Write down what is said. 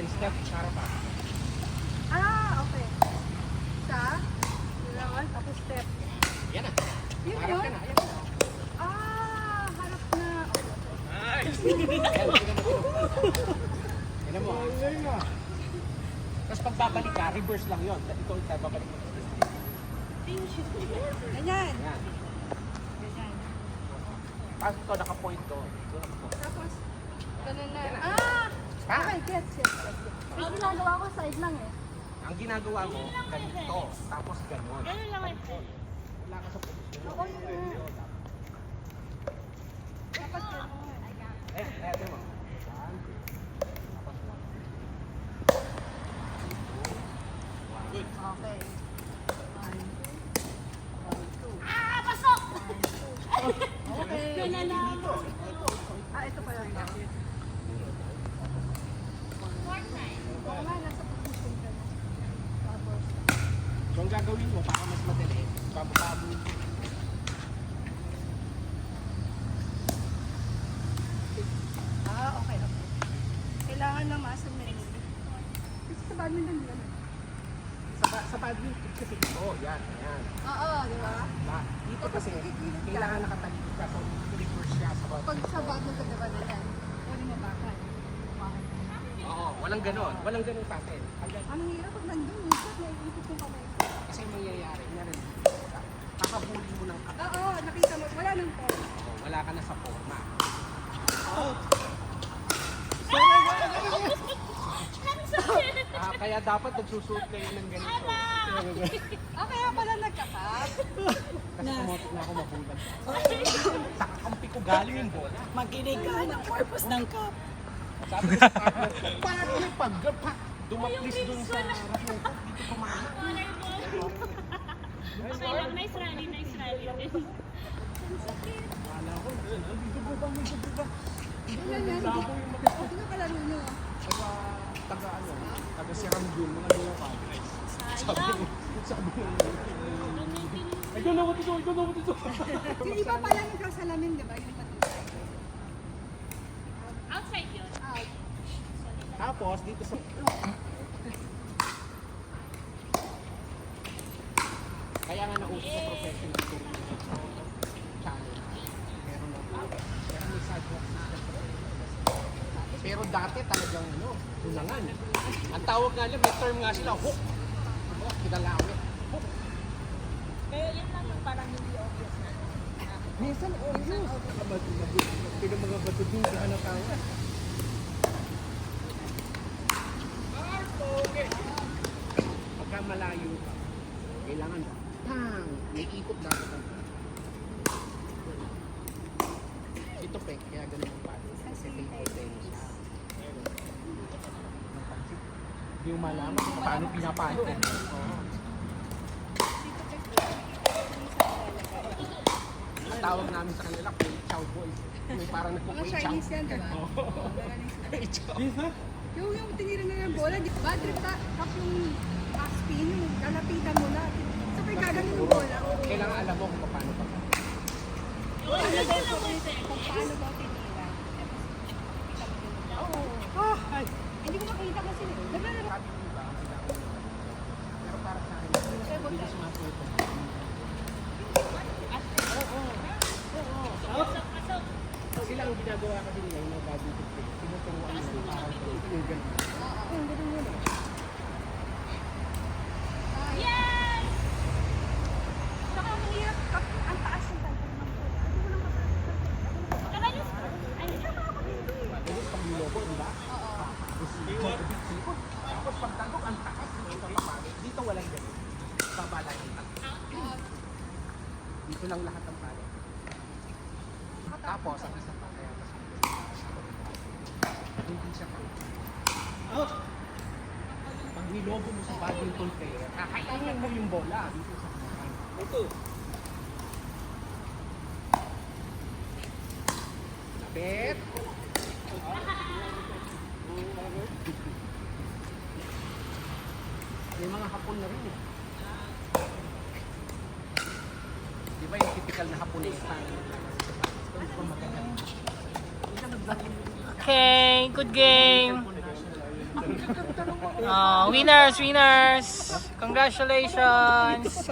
Then step sa harapan. Okay. Isa, dalawa, tapos step. Yan na. Yun Harap yun? ka na. Ayan. Harap na. Nice! Ayan, tignan mo. Tignan mo. Tapos pag babalik ka, reverse lang yun. Ito, babalik mo. Ganyan. Ayan. Ganyan. Tapos ito, naka-point to. Tapos, ganun na. Ah! Okay, gets. Ang ginagawa ko, side lang eh. Ang ginagawa mo, ganito. Tapos ganon. Ganun lang ay po. Wala ka sa posisyon. Oo, yun na. Dapat ganun. Ito mo. One, two. Tapos one. Good. Okay. One, two. Pasok! Okay. Yun na lang. Ito pala ito. Oo nga, nasa position ka na. Tapos, So ang gagawin mo para mas madali, bababa mo. okay. Kailangan ng muscle memory. Kasi sa badminton, di ba? Sa badminton kasi ito, yan. Oo, di ba? Dito kasi, kailangan nakatalikod ka. So, reverse siya sa Pag sa badminton, di ba na yan? Pwede mo bakal. Oo, walang ganon. Walang ganon sa atin. Ang hirap pag nandun, minsan naiipit yung kamay. Kasi mangyayari, nga rin, kakabuli mo ng Oo, nakita mo. Wala nang po. wala ka na sa forma. Kaya dapat nagsusuot kayo ng ganito. Kaya pala nagkakap. Kasi kumotot na ako mapunta. Sa kakampi ko galing yung bola. Makinig ka ng purpose ng cup. Sabi ko sa partner ko, paano yung pag-pa? Dumaplis dun sa harap ng cup, dito pumama. Okay lang, nice rally, nice rally. Wala ko, dito po ba, dito po ba? Yan, yan. Sino kalaro nyo? Taga Siramdul, mga nila pa. Sabi ko, ikaw na mo dito, ikaw na mo dito. Yung iba pala nagkasalamin, di ba? Yung patay. Outside yun. Tapos, dito sa... Kaya nga nauso sa profession ito. Challenge. Pero may sidewalk system. Pero dati talagang unangan. Ang tawag nga lang, may term nga sila, hook. Kinalawit. Hook. Kaya yan lang yung parang hindi obvious na. Minsan, mga batudugan na tayo. Pagka malayo ka, kailangan tang, may ikot dapat ang ito pe, kaya ganun ang paano. Kasi table tennis siya. Hindi mo malaman kung paano pinapalo eh. Ang tawag namin sa kanila, Kuya Chow Boys. May parang Mga nagpo-Kuya Chow. Chinese yan, di ba? Kuya Chow. Yung tinira na yung bola, bad trip tap yung spin, yung lalapitan mo na. So, kaya gagaling yung bola. Kailangan alam mo kung paano pa. Kung paano ba tinira. Oo. Ay, hindi ko makita kasi. Naglalaro. Sabi ko ba, ang sinabi ko. Pero para sa akin, hindi na sumasuko. Sila ang ginagawa kasi nila yung mga body technique. Tinuturuan nila parang yung gano'n. Ang gano'n yun ah. Yes! Saka ang hirap, ang taas ng tanto ng bola. Hindi mo lang Saka yung... Ay, Madalis pag niloko, di ba? Tapos pag tagok, ang taas. Dito walang gano'n. Babala yung tagok. Dito lang lahat ang palo. Tapos, ang isa pa, kaya mas hindi siya pa. Out! Pag nilobo mo sa badminton player, kakainin mo yung bola dito sa harapan. Ito. Lapit. May mga hapon na rin eh. Di ba yung typical na Haponesa? okay, good game. Winners! Congratulations!